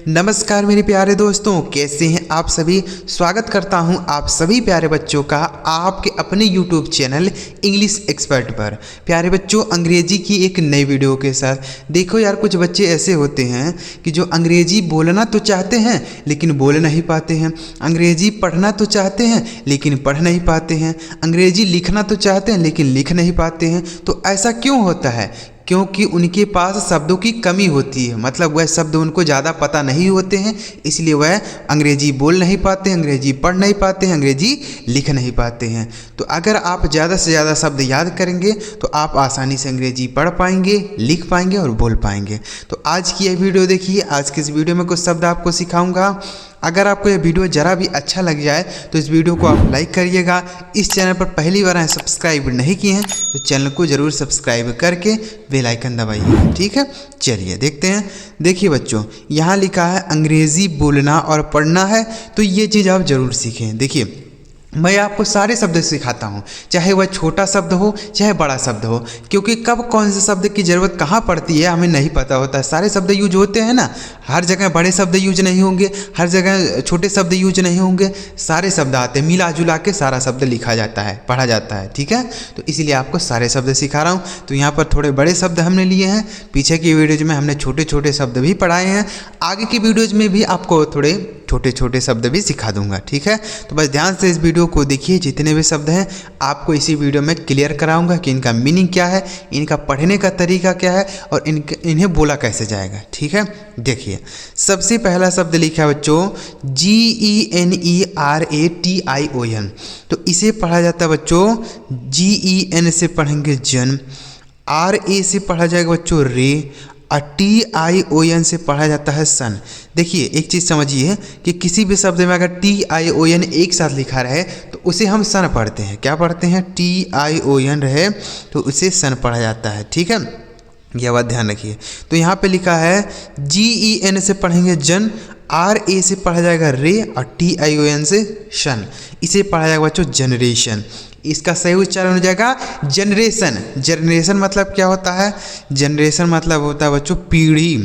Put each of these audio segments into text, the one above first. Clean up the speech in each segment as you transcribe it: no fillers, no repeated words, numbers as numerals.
नमस्कार मेरे प्यारे दोस्तों, कैसे हैं आप सभी। स्वागत करता हूं आप सभी प्यारे बच्चों का आपके अपने YouTube चैनल इंग्लिश एक्सपर्ट पर। प्यारे बच्चों, अंग्रेजी की एक नई वीडियो के साथ। देखो यार, कुछ बच्चे ऐसे होते हैं कि जो अंग्रेजी बोलना तो चाहते हैं लेकिन बोल नहीं पाते हैं, अंग्रेजी पढ़ना तो चाहते हैं लेकिन पढ़ नहीं पाते हैं, अंग्रेजी लिखना तो चाहते हैं लेकिन लिख नहीं पाते हैं। तो ऐसा क्यों होता है? क्योंकि उनके पास शब्दों की कमी होती है, मतलब वह शब्द उनको ज़्यादा पता नहीं होते हैं, इसलिए वह अंग्रेजी बोल नहीं पाते हैं, अंग्रेजी पढ़ नहीं पाते हैं, अंग्रेजी लिख नहीं पाते हैं। तो अगर आप ज़्यादा से ज़्यादा शब्द याद करेंगे तो आप आसानी से अंग्रेजी पढ़ पाएंगे, लिख पाएंगे और बोल पाएंगे। तो आज की यह वीडियो देखिए। आज की इस वीडियो में कुछ शब्द आपको सिखाऊंगा। अगर आपको यह वीडियो ज़रा भी अच्छा लग जाए तो इस वीडियो को आप लाइक करिएगा। इस चैनल पर पहली बार आए, सब्सक्राइब नहीं किए हैं तो चैनल को ज़रूर सब्सक्राइब करके बेल आइकन दबाइए, ठीक है। चलिए देखते हैं। देखिए बच्चों, यहाँ लिखा है अंग्रेज़ी बोलना और पढ़ना है, तो ये चीज़ आप ज़रूर सीखें। देखिए, मैं आपको सारे शब्द सिखाता हूँ, चाहे वह छोटा शब्द हो चाहे बड़ा शब्द हो, क्योंकि कब कौन से शब्द की ज़रूरत कहाँ पड़ती है हमें नहीं पता होता है। सारे शब्द यूज होते हैं ना, हर जगह बड़े शब्द यूज नहीं होंगे, हर जगह छोटे शब्द यूज नहीं होंगे, सारे शब्द आते हैं, मिला जुला के सारा शब्द लिखा जाता है, पढ़ा जाता है, ठीक है। तो इसीलिए आपको सारे शब्द सिखा रहा हूँ। तो यहाँ पर थोड़े बड़े शब्द हमने लिए हैं, पीछे की वीडियोज में हमने छोटे छोटे शब्द भी पढ़ाए हैं, आगे की वीडियोज में भी आपको थोड़े छोटे छोटे शब्द भी सिखा दूंगा, ठीक है। तो बस ध्यान से इस वीडियो को देखिए। जितने भी शब्द हैं आपको इसी वीडियो में क्लियर कराऊंगा कि इनका मीनिंग क्या है, इनका पढ़ने का तरीका क्या है और इन्हें बोला कैसे जाएगा, ठीक है। देखिए, सबसे पहला शब्द लिखा है बच्चों GENERATION। तो इसे पढ़ा जाता है बच्चों GEN से पढ़ेंगे जन, RA से पढ़ा जाएगा बच्चों रे, और TION से पढ़ा जाता है सन। देखिए, एक चीज़ समझिए कि किसी भी शब्द में अगर TION एक साथ लिखा रहे तो उसे हम सन पढ़ते हैं। क्या पढ़ते हैं? TION रहे तो उसे सन पढ़ा जाता है, ठीक है। यह बात ध्यान रखिए। तो यहाँ पे लिखा है GEN से पढ़ेंगे जन, RA से पढ़ा जाएगा रे और TION से शन। इसे पढ़ा जाएगा बच्चों जनरेशन। इसका सही उच्चारण हो जाएगा जनरेशन। जनरेशन मतलब क्या होता है? जनरेशन मतलब होता है बच्चों पीढ़ी।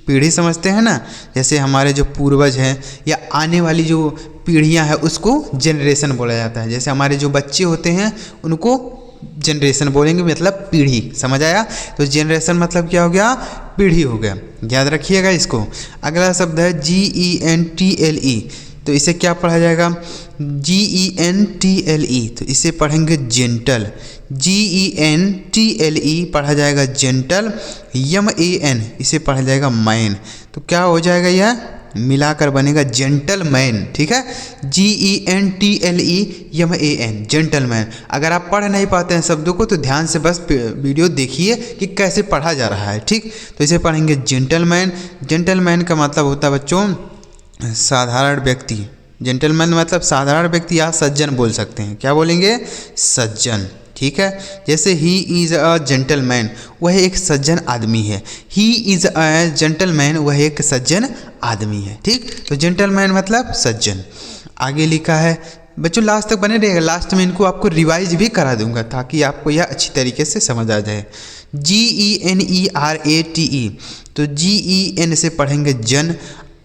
पीढ़ी समझते हैं ना, जैसे हमारे जो पूर्वज हैं या आने वाली जो पीढ़ियां हैं उसको जनरेशन बोला जाता है। जैसे हमारे जो बच्चे होते हैं उनको जनरेशन बोलेंगे, मतलब पीढ़ी। समझ आया? तो जनरेशन मतलब क्या हो गया? पीढ़ी हो गया। याद रखिएगा इसको। अगला शब्द है GENTLE। तो इसे क्या पढ़ा जाएगा? GENTLE। तो इसे पढ़ेंगे जेंटल। GENTLE पढ़ा जाएगा जेंटल। MAN इसे पढ़ा जाएगा मैन। तो क्या हो जाएगा? यह मिलाकर बनेगा जेंटलमैन, ठीक है। GENTLE MAN gentleman. अगर आप पढ़ नहीं पाते हैं शब्दों को तो ध्यान से बस वीडियो देखिए कि कैसे पढ़ा जा रहा है, ठीक। तो इसे पढ़ेंगे जेंटलमैन। जेंटलमैन का मतलब होता है बच्चों साधारण व्यक्ति। जेंटलमैन मतलब साधारण व्यक्ति या सज्जन बोल सकते हैं। क्या बोलेंगे? सज्जन, ठीक है। जैसे ही इज़ अ जेंटलमैन, वह एक सज्जन आदमी है। ही इज़ अ जेंटलमैन, वह एक सज्जन आदमी है, ठीक। तो जेंटलमैन मतलब सज्जन। आगे लिखा है बच्चों, लास्ट तक बने रहेगा, लास्ट में इनको आपको रिवाइज भी करा दूंगा ताकि आपको यह अच्छी तरीके से समझ आ जाए। GENERATE। तो GEN से पढ़ेंगे जन,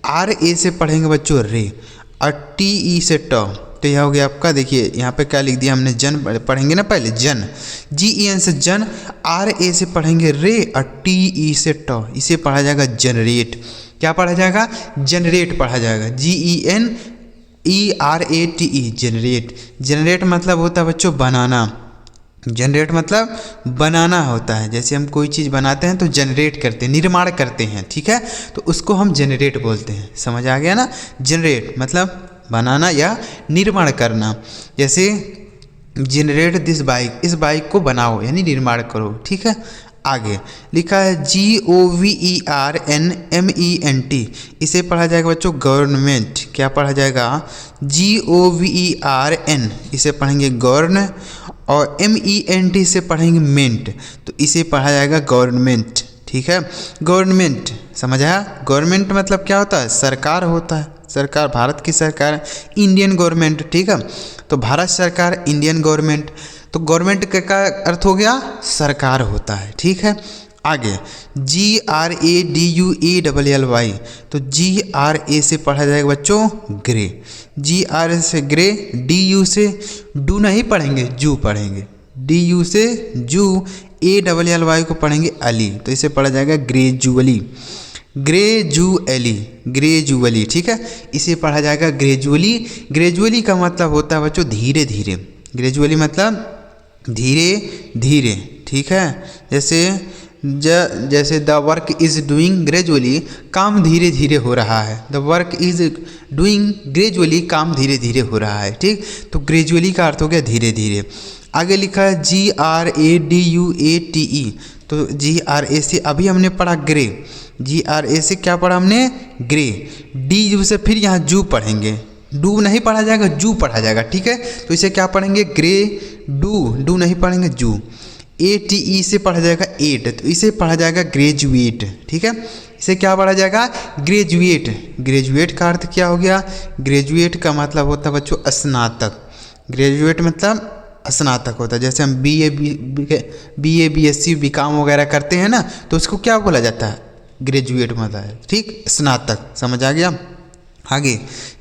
RA से पढ़ेंगे बच्चों रे और TE से ट। तो यह हो गया आपका। देखिए यहाँ पे क्या लिख दिया हमने, जन पढ़ेंगे ना पहले, जन। GEN से जन, RA से पढ़ेंगे रे और TE से ट। इसे पढ़ा जाएगा जनरेट। क्या पढ़ा जाएगा? जनरेट पढ़ा जाएगा। GENERATE generate. जनरेट मतलब होता है बच्चों बनाना। जनरेट मतलब बनाना होता है। जैसे हम कोई चीज़ बनाते हैं तो जनरेट करते हैं, निर्माण करते हैं, ठीक है। तो उसको हम जनरेट बोलते हैं। समझ आ गया ना? जनरेट मतलब बनाना या निर्माण करना। जैसे जनरेट दिस बाइक, इस बाइक को बनाओ यानी निर्माण करो, ठीक है। आगे लिखा है GOVERNMENT। इसे पढ़ा जाएगा बच्चों गवर्नमेंट। क्या पढ़ा जाएगा? GOVERN इसे पढ़ेंगे गवर्न और MENT से पढ़ेंगे मेंट। तो इसे पढ़ा जाएगा गवर्नमेंट, ठीक है। गवर्नमेंट समझ आया? गवर्नमेंट मतलब क्या होता है? सरकार होता है। सरकार, भारत की सरकार, इंडियन गवर्नमेंट, ठीक है। तो भारत सरकार, इंडियन गवर्नमेंट। तो गवर्नमेंट का अर्थ हो गया सरकार होता है, ठीक है। आगे GRADUALLY, तो GRA से पढ़ा जाएगा बच्चों ग्रे, GRA से ग्रे, DU से डू नहीं पढ़ेंगे, जू पढ़ेंगे, DU से जू, ALLY को पढ़ेंगे अली, तो इसे पढ़ा जाएगा ग्रेजुअली, ग्रेजुअली, ठीक है, इसे पढ़ा जाएगा ग्रेजुअली। ग्रेजुअली का मतलब होता है बच्चों धीरे धीरे, ग्रेजुअली मतलब धीरे धीरे, ठीक है। जैसे the work is doing gradually, काम धीरे धीरे हो रहा है, the work is doing gradually, काम धीरे धीरे हो रहा है, ठीक। तो ग्रेजुअली का अर्थ हो गया धीरे धीरे। आगे लिखा है GRADUATE, तो GRA से अभी हमने पढ़ा ग्रे, GRA से क्या पढ़ा हमने ग्रे, DU से फिर यहाँ जू पढ़ेंगे, डू नहीं पढ़ा जाएगा, जू पढ़ा जाएगा, ठीक है। तो इसे क्या पढ़ेंगे ग्रे डू नहीं पढ़ेंगे जू। ATE से पढ़ा जाएगा एट, तो इसे पढ़ा जाएगा ग्रेजुएट, ठीक है। इसे क्या पढ़ा जाएगा ग्रेजुएट। ग्रेजुएट का अर्थ क्या हो गया, ग्रेजुएट का मतलब होता है बच्चों स्नातक, ग्रेजुएट मतलब स्नातक होता है। जैसे हम BA BSc BCom वगैरह करते हैं ना, तो उसको क्या बोला जाता है ग्रेजुएट मतलब है, ठीक, स्नातक, समझ आ गया। आगे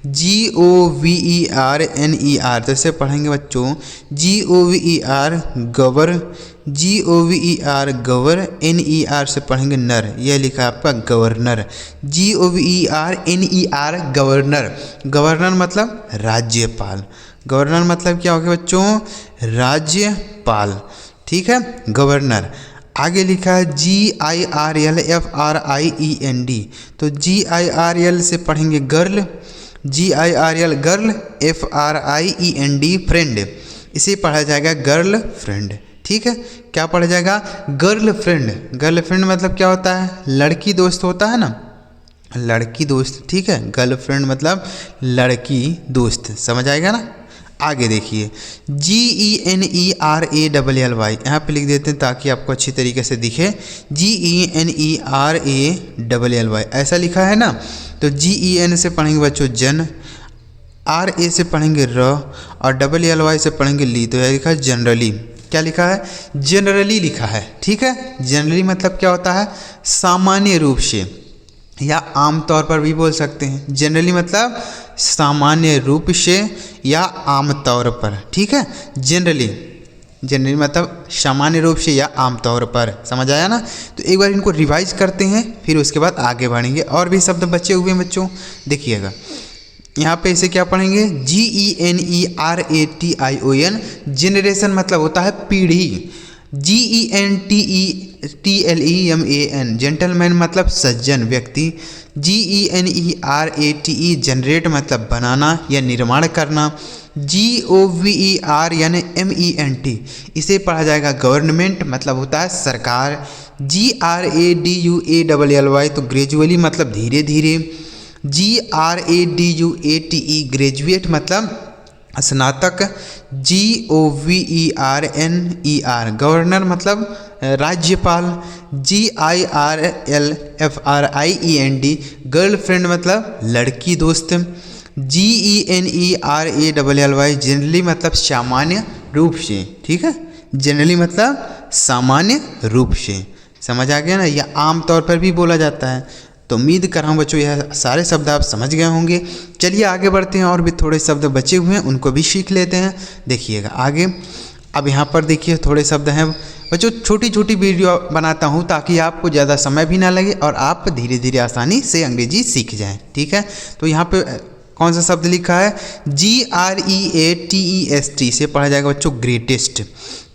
GOVERNER, तो इसे पढ़ेंगे बच्चों GOVER गवर, गवर, NER से पढ़ेंगे नर, यह लिखा है आपका गवर्नर, GOVERNER गवर्नर। गवर्नर मतलब राज्यपाल, गवर्नर मतलब क्या हो गया बच्चों राज्यपाल, ठीक है, गवर्नर। आगे लिखा है GIRLFRIEND, तो GIRL से पढ़ेंगे girl, GIRL girl, FRIEND friend, इसे पढ़ा जाएगा गर्ल फ्रेंड, ठीक है। क्या पढ़ा जाएगा गर्ल फ्रेंड। गर्ल फ्रेंड मतलब क्या होता है, लड़की दोस्त होता है ना, लड़की दोस्त, ठीक है। गर्ल फ्रेंड मतलब लड़की दोस्त, समझ आएगा ना। आगे देखिए GENERALLY, यहाँ पे लिख देते हैं ताकि आपको अच्छी तरीके से दिखे, GENERALLY ऐसा लिखा है ना। तो GEN से पढ़ेंगे बच्चों जन, RA से पढ़ेंगे र, और LLY से पढ़ेंगे ली, तो यह लिखा है जनरली। क्या लिखा है जनरली लिखा है, ठीक है। जनरली मतलब क्या होता है सामान्य रूप से, या आमतौर पर भी बोल सकते हैं। जनरली मतलब सामान्य रूप से या आमतौर पर, ठीक है। जनरली मतलब सामान्य रूप से या आमतौर पर, समझ आया ना। तो एक बार इनको रिवाइज करते हैं, फिर उसके बाद आगे बढ़ेंगे। और भी शब्द बचे हुए हैं बच्चों, देखिएगा यहाँ पे इसे क्या पढ़ेंगे GENERATION, जनरेशन मतलब होता है पीढ़ी, GENTLEMAN जेंटलमैन मतलब सज्जन व्यक्ति, GENERATE जनरेट मतलब बनाना या निर्माण करना, GOVERNMENT इसे पढ़ा जाएगा गवर्नमेंट मतलब होता है सरकार, GRADUALLY तो ग्रेजुअली मतलब धीरे धीरे, GRADUATE ग्रेजुएट मतलब स्नातक, GOVERNER गवर्नर मतलब राज्यपाल, GIRLFRIEND गर्लफ्रेंड मतलब लड़की दोस्त, GENERALLY जनरली मतलब सामान्य रूप से, ठीक है। जनरली मतलब सामान्य रूप से, समझ आ गया ना। यह आमतौर पर भी बोला जाता है। तो उम्मीद कर रहा हूँ बच्चों यह सारे शब्द आप समझ गए होंगे। चलिए आगे बढ़ते हैं, और भी थोड़े शब्द बचे हुए हैं उनको भी सीख लेते हैं। देखिएगा आगे, अब यहाँ पर देखिए थोड़े शब्द हैं बच्चों। छोटी छोटी वीडियो बनाता हूँ ताकि आपको ज़्यादा समय भी ना लगे और आप धीरे धीरे आसानी से अंग्रेजी सीख जाएँ, ठीक है। तो यहाँ पे कौन सा शब्द लिखा है GREATEST से पढ़ा जाएगा बच्चों ग्रेटेस्ट।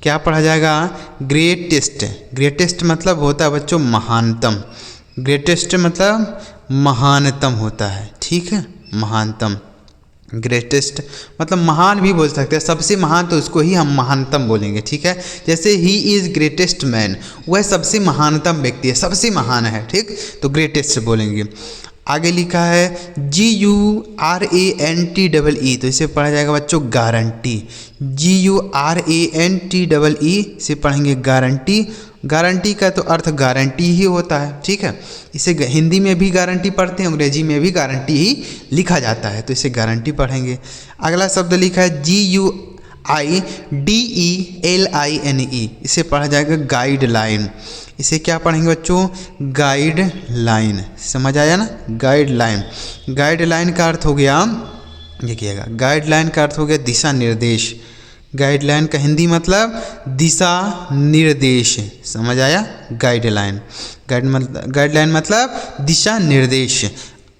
क्या पढ़ा जाएगा ग्रेटेस्ट। ग्रेटेस्ट मतलब होता है बच्चों महानतम, ग्रेटेस्ट मतलब महानतम होता है, ठीक है, महानतम। ग्रेटेस्ट मतलब महान भी बोल सकते हैं, सबसे महान तो उसको ही हम महानतम बोलेंगे, ठीक है। जैसे ही इज़ ग्रेटेस्ट मैन, वह सबसे महानतम व्यक्ति है, सबसे महान है, ठीक, तो ग्रेटेस्ट बोलेंगे। आगे लिखा है GURANTEE, तो इसे पढ़ा जाएगा बच्चों गारंटी, GURANTEE से पढ़ेंगे गारंटी। गारंटी का तो अर्थ गारंटी ही होता है, ठीक है। इसे हिंदी में भी गारंटी पढ़ते हैं, अंग्रेजी में भी गारंटी ही लिखा जाता है, तो इसे गारंटी पढ़ेंगे। अगला शब्द लिखा है इसे पढ़ा जाएगा गाइडलाइन। इसे क्या पढ़ेंगे बच्चों? गाइडलाइन। समझ आया ना? गाइडलाइन। गाइडलाइन का अर्थ हो गया, देखिएगा, गाइडलाइन का अर्थ हो गया दिशा निर्देश। गाइडलाइन का हिंदी मतलब दिशा निर्देश। समझ आया? गाइडलाइन। गाइडलाइन मतलब दिशा निर्देश।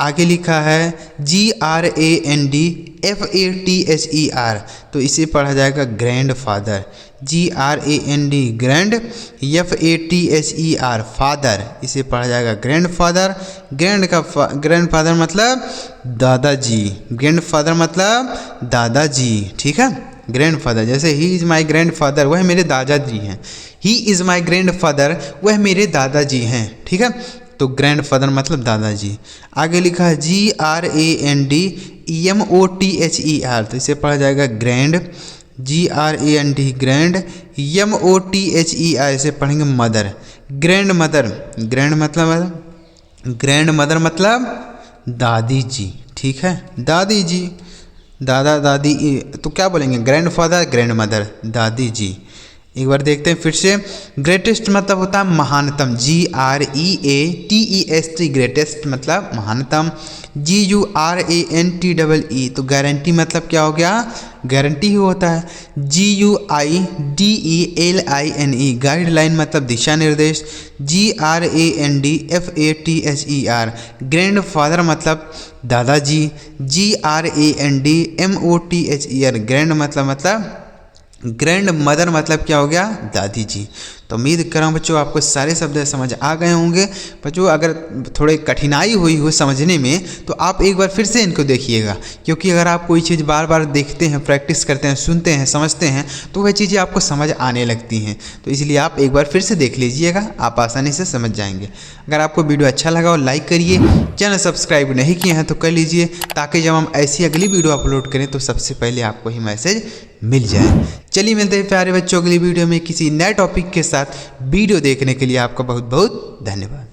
आगे लिखा है GRANDFATHER, तो इसे पढ़ा जाएगा grand father. GRAND grand, FATHER father, इसे पढ़ा जाएगा ग्रैंड फादर। ग्रैंड फादर मतलब दादाजी। ग्रैंड फादर मतलब दादाजी, ठीक है। ग्रैंड फादर, जैसे he is my grand father, वह मेरे दादाजी हैं। He is my grand father, वह मेरे दादाजी हैं, ठीक है। तो ग्रैंड फादर मतलब दादाजी। आगे लिखा है GRANDMOTHER, तो इसे पढ़ा जाएगा ग्रैंड। GRAND ग्रैंड, MOTHER इसे पढ़ेंगे mother. Grand mother, grand mother मतलब दादी जी, ठीक है। दादी जी, दादा दादी, तो क्या बोलेंगे? ग्रैंड फादर, ग्रैंड मदर, दादी जी। एक बार देखते हैं फिर से। ग्रेटेस्ट मतलब होता है महानतम। GREATEST ग्रेटेस्ट मतलब महानतम। GURANTEE, तो गारंटी मतलब क्या हो गया? गारंटी ही होता है। GUIDELINE गाइडलाइन मतलब दिशा निर्देश। GRANDFATHER ग्रैंड फादर मतलब दादाजी। GRANDMOTHER ग्रैंड मतलब ग्रैंड मदर मतलब क्या हो गया? दादी जी। तो उम्मीद कर रहा हूँ बच्चों आपको सारे शब्द समझ आ गए होंगे। बच्चों अगर थोड़ी कठिनाई हुई हो समझने में तो आप एक बार फिर से इनको देखिएगा, क्योंकि अगर आप कोई चीज़ बार बार देखते हैं, प्रैक्टिस करते हैं, सुनते हैं, समझते हैं तो वह चीज़ें आपको समझ आने लगती हैं। तो इसलिए आप एक बार फिर से देख लीजिएगा, आप आसानी से समझ जाएंगे। अगर आपको वीडियो अच्छा लगा हो लाइक करिए, चैनल सब्सक्राइब नहीं किए हैं तो कर लीजिए, ताकि जब हम ऐसी अगली वीडियो अपलोड करें तो सबसे पहले आपको ही मैसेज मिल जाए। चलिए मिलते हैं प्यारे बच्चों अगली वीडियो में किसी नए टॉपिक के साथ। वीडियो देखने के लिए आपका बहुत बहुत धन्यवाद।